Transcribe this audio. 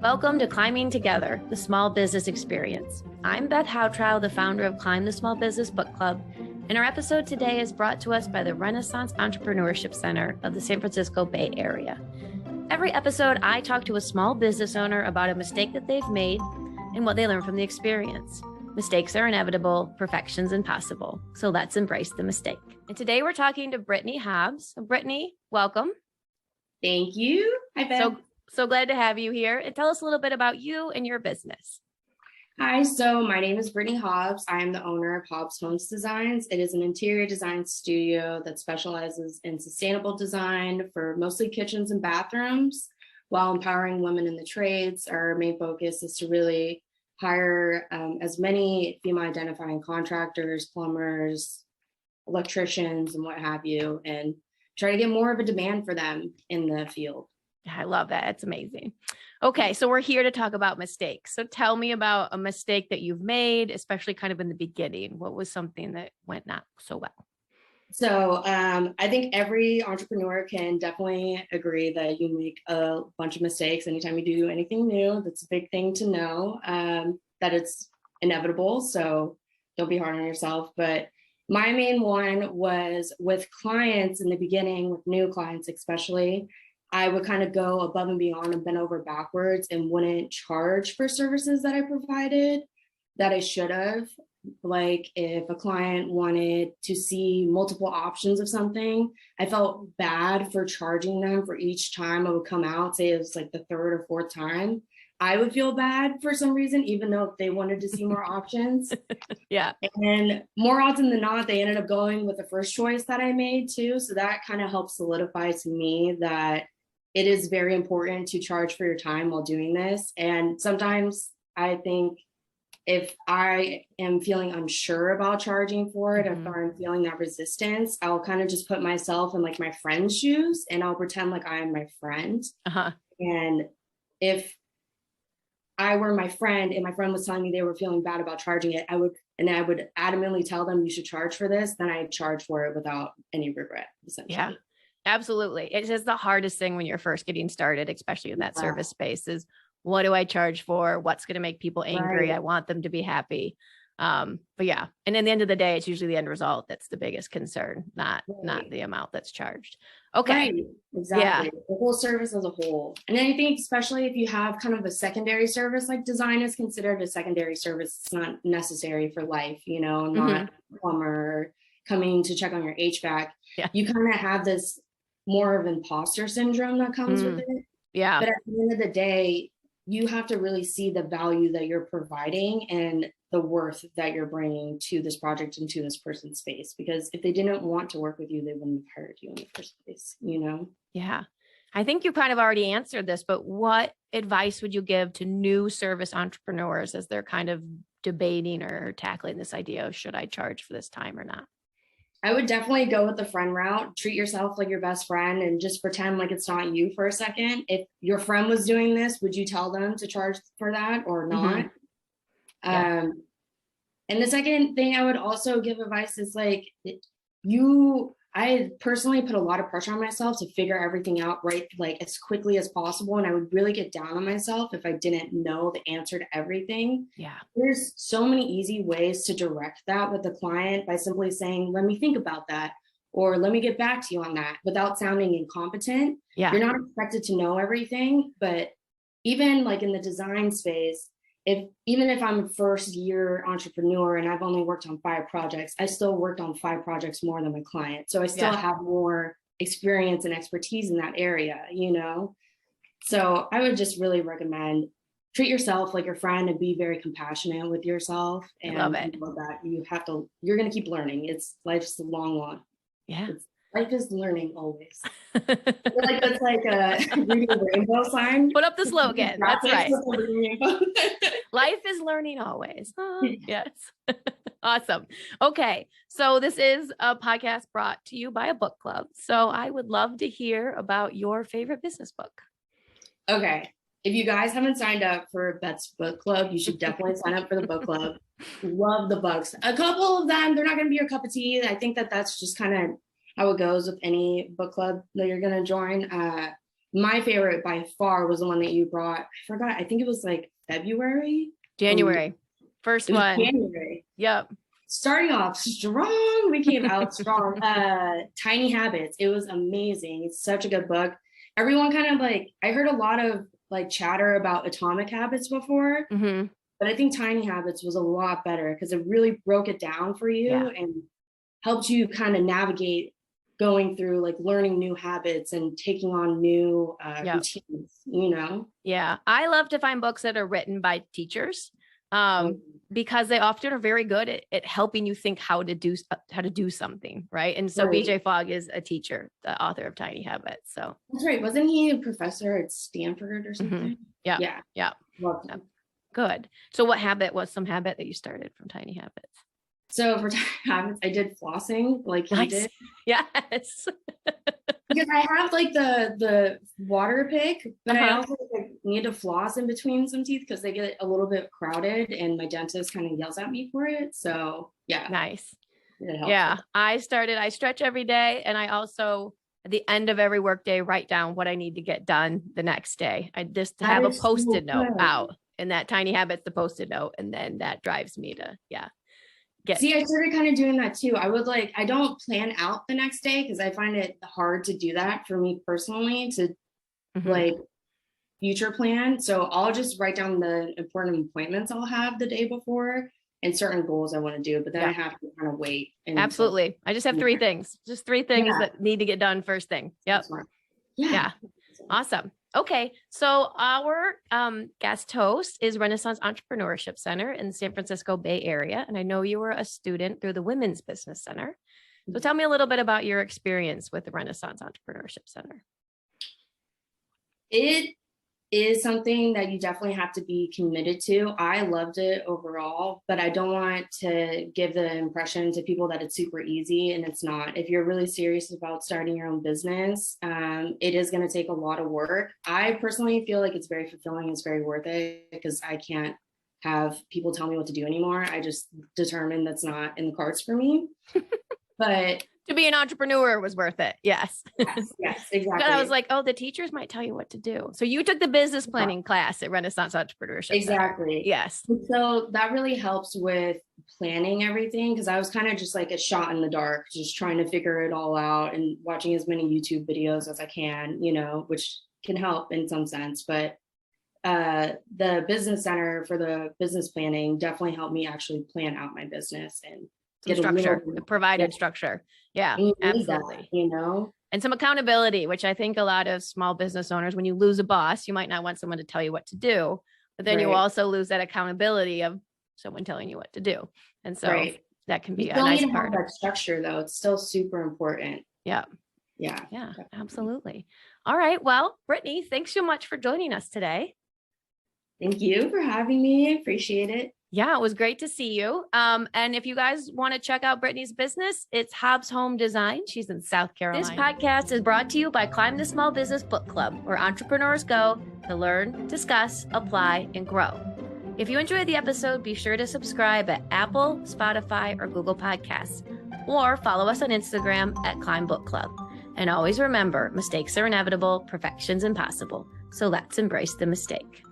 Welcome to Climbing Together, the Small Business Experience. I'm Beth Houtrow, the founder of Climb the Small Business Book Club, and our episode today is brought to us by the Renaissance Entrepreneurship Center of the San Francisco Bay Area. Every episode, I talk to a small business owner about a mistake that they've made and what they learned from the experience. Mistakes are inevitable, perfection's impossible, so let's embrace the mistake. And today we're talking to Brittany Hobbs. Brittany, welcome. Thank you. Hi, Beth. So glad to have you here. And tell us a little bit about you and your business. Hi, so my name is Brittany Hobbs. I am the owner of Hobbs Homes Designs. It is an interior design studio that specializes in sustainable design for mostly kitchens and bathrooms, while empowering women in the trades. Our main focus is to really hire as many female identifying contractors, plumbers, electricians, and what have you, and try to get more of a demand for them in the field. I love that. It's amazing. Okay, so we're here to talk about mistakes. So tell me about a mistake that you've made, especially kind of in the beginning. What was something that went not so well? So I think every entrepreneur can definitely agree that you make a bunch of mistakes anytime you do anything new. That's a big thing to know, that it's inevitable. So don't be hard on yourself. But my main one was with clients in the beginning, with new clients especially. I would kind of go above and beyond and bend over backwards and wouldn't charge for services that I provided that I should have. Like if a client wanted to see multiple options of something, I felt bad for charging them for each time I would come out, say it was like the third or fourth time. I would feel bad for some reason, even though they wanted to see more options. Yeah. And more often than not, they ended up going with the first choice that I made too. So that kind of helped solidify to me that it is very important to charge for your time while doing this. And sometimes I think if I am feeling unsure about charging for it, if I'm feeling that resistance, I'll kind of just put myself in like my friend's shoes and I'll pretend like I am my friend. And if I were my friend and my friend was telling me they were feeling bad about charging it, I would adamantly tell them you should charge for this, then I'd charge for it without any regret, essentially. Yeah. Absolutely. It's just the hardest thing when you're first getting started, especially in that service space, is what do I charge for? What's going to make people angry? Right. I want them to be happy. But yeah. And in the end of the day, it's usually the end result that's the biggest concern, not the amount that's charged. Okay. Right. Exactly. Yeah. The whole service as a whole. And I think especially if you have kind of a secondary service, like design is considered a secondary service. It's not necessary for life, not a plumber coming to check on your HVAC. Yeah. You kind of have this more of imposter syndrome that comes with it. Yeah. But at the end of the day, you have to really see the value that you're providing and the worth that you're bringing to this project and to this person's space. Because if they didn't want to work with you, they wouldn't have hired you in the first place, Yeah. I think you kind of already answered this, but what advice would you give to new service entrepreneurs as they're kind of debating or tackling this idea of should I charge for this time or not? I would definitely go with the friend route. Treat yourself like your best friend and just pretend like it's not you for a second. If your friend was doing this, would you tell them to charge for that or not? Yeah. And the second thing I would also give advice is like I personally put a lot of pressure on myself to figure everything out right, like as quickly as possible. And I would really get down on myself if I didn't know the answer to everything. Yeah. There's so many easy ways to direct that with the client by simply saying, let me think about that, or let me get back to you on that without sounding incompetent. Yeah. You're not expected to know everything, but even like in the design space, even if I'm a first year entrepreneur and I've only worked on 5 projects, I still worked on 5 projects more than my client. So I still have more experience and expertise in that area, So I would just really recommend treat yourself like your friend and be very compassionate with yourself. And I love it. That you're going to keep learning. Life's a long. Yeah. Life is learning always. That's like a reading a rainbow sign. Put up the slogan. That's right. Life is learning always. Oh, yes. Awesome. Okay. So this is a podcast brought to you by a book club. So I would love to hear about your favorite business book. Okay. If you guys haven't signed up for Beth's book club, you should definitely sign up for the book club. Love the books. A couple of them, they're not going to be your cup of tea. I think that's just kind of how it goes with any book club that you're going to join. my favorite by far was the one that you brought. I forgot. I think it was like January. First one. January. Yep. Starting off strong. We came out strong. Tiny Habits. It was amazing. It's such a good book. Everyone kind of like, I heard a lot of like chatter about Atomic Habits before, but I think Tiny Habits was a lot better because it really broke it down for you and helped you kind of navigate going through like learning new habits and taking on new routines, you know? Yeah. I love to find books that are written by teachers because they often are very good at helping you think how to do something. Right. And so BJ Fogg is a teacher, the author of Tiny Habits. So that's right. Wasn't he a professor at Stanford or something? Yeah. Good. So what was some habit that you started from Tiny Habits? So for Tiny Habits, I did flossing like he did. Yes. Because I have like the water pick, but I also like, need to floss in between some teeth because they get a little bit crowded and my dentist kind of yells at me for it. So yeah. Nice. Yeah. I stretch every day. And I also, at the end of every workday, write down what I need to get done the next day. I just have a Post-it note out, and that Tiny Habits, the Post-it note. And then that drives me to, See, I started kind of doing that too. I don't plan out the next day because I find it hard to do that for me personally to like future plan. So I'll just write down the important appointments I'll have the day before and certain goals I want to do, but then I have to kind of wait. Absolutely. I just have three things, that need to get done first thing. Yep. Yeah. Awesome. Okay. So our guest host is Renaissance Entrepreneurship Center in the San Francisco Bay Area. And I know you were a student through the Women's Business Center. So tell me a little bit about your experience with the Renaissance Entrepreneurship Center. It is something that you definitely have to be committed to. I loved it overall, but I don't want to give the impression to people that it's super easy, and it's not. If you're really serious about starting your own business, it is going to take a lot of work. I personally feel like it's very fulfilling. It's very worth it because I can't have people tell me what to do anymore. I just determined that's not in the cards for me. But to be an entrepreneur was worth it. Yes, exactly. But I was like, the teachers might tell you what to do. So you took the business planning class at Renaissance Entrepreneurship Exactly. Center. Yes. So that really helps with planning everything because I was kind of just like a shot in the dark, just trying to figure it all out and watching as many YouTube videos as I can, which can help in some sense. But the business center for the business planning definitely helped me actually plan out my business and get structure, provided structure. Yeah, absolutely. That, and some accountability, which I think a lot of small business owners, when you lose a boss, you might not want someone to tell you what to do, but then you also lose that accountability of someone telling you what to do. And so that can be a nice part. That structure though, it's still super important. Yeah, definitely. Absolutely. All right. Well, Brittany, thanks so much for joining us today. Thank you for having me. I appreciate it. Yeah, it was great to see you. And if you guys want to check out Brittany's business, it's Hobbs Home Design. She's in South Carolina. This podcast is brought to you by Climb the Small Business Book Club, where entrepreneurs go to learn, discuss, apply, and grow. If you enjoyed the episode, be sure to subscribe at Apple, Spotify, or Google Podcasts, or follow us on Instagram at Climb Book Club. And always remember, mistakes are inevitable, perfection's impossible. So let's embrace the mistake.